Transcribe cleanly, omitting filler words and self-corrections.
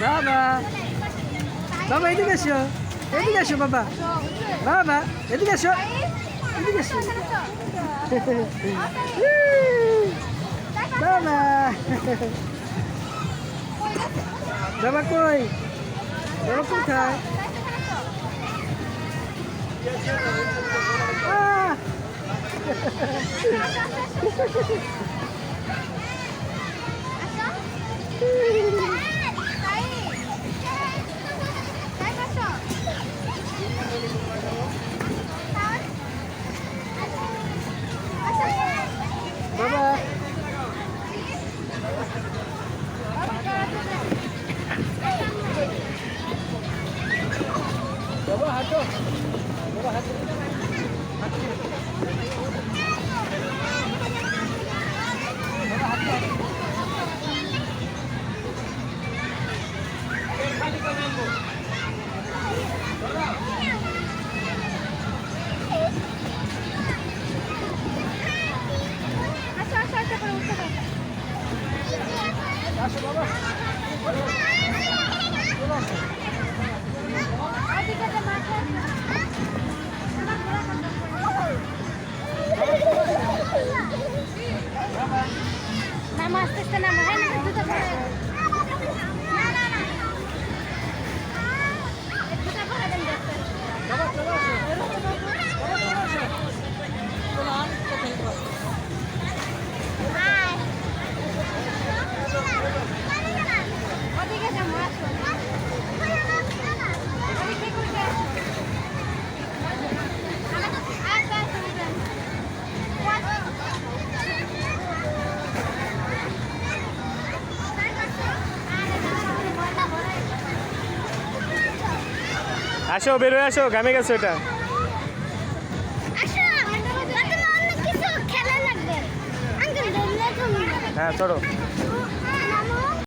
বাবা বাবা এদিকে এসো, এদিকে এসো বাবা, বাবা এদিকে এসো, এদিকে এসো বাবা। বাবা কই, বাবা কোথায়? বাবা বাবা হাঁটো, বাবা হাঁটো, আসো বাবা, Mama, aste aste nama, hai na juta pore. Na na na. Juta pore den দেখতে। বাবা চলো আসো, বাবা চলো আসো, চলো আমি তো খেলবো। হাই। ওদিকে যাবো আসো। ওদিকে কি করবে? আচ্ছা তুমি আসো বেরোয় আসো, ঘামে গেছো এটা। অনেক কিছু খেলা লাগবে। আঙ্কেল ধরলে তুমি। হ্যাঁ চলো।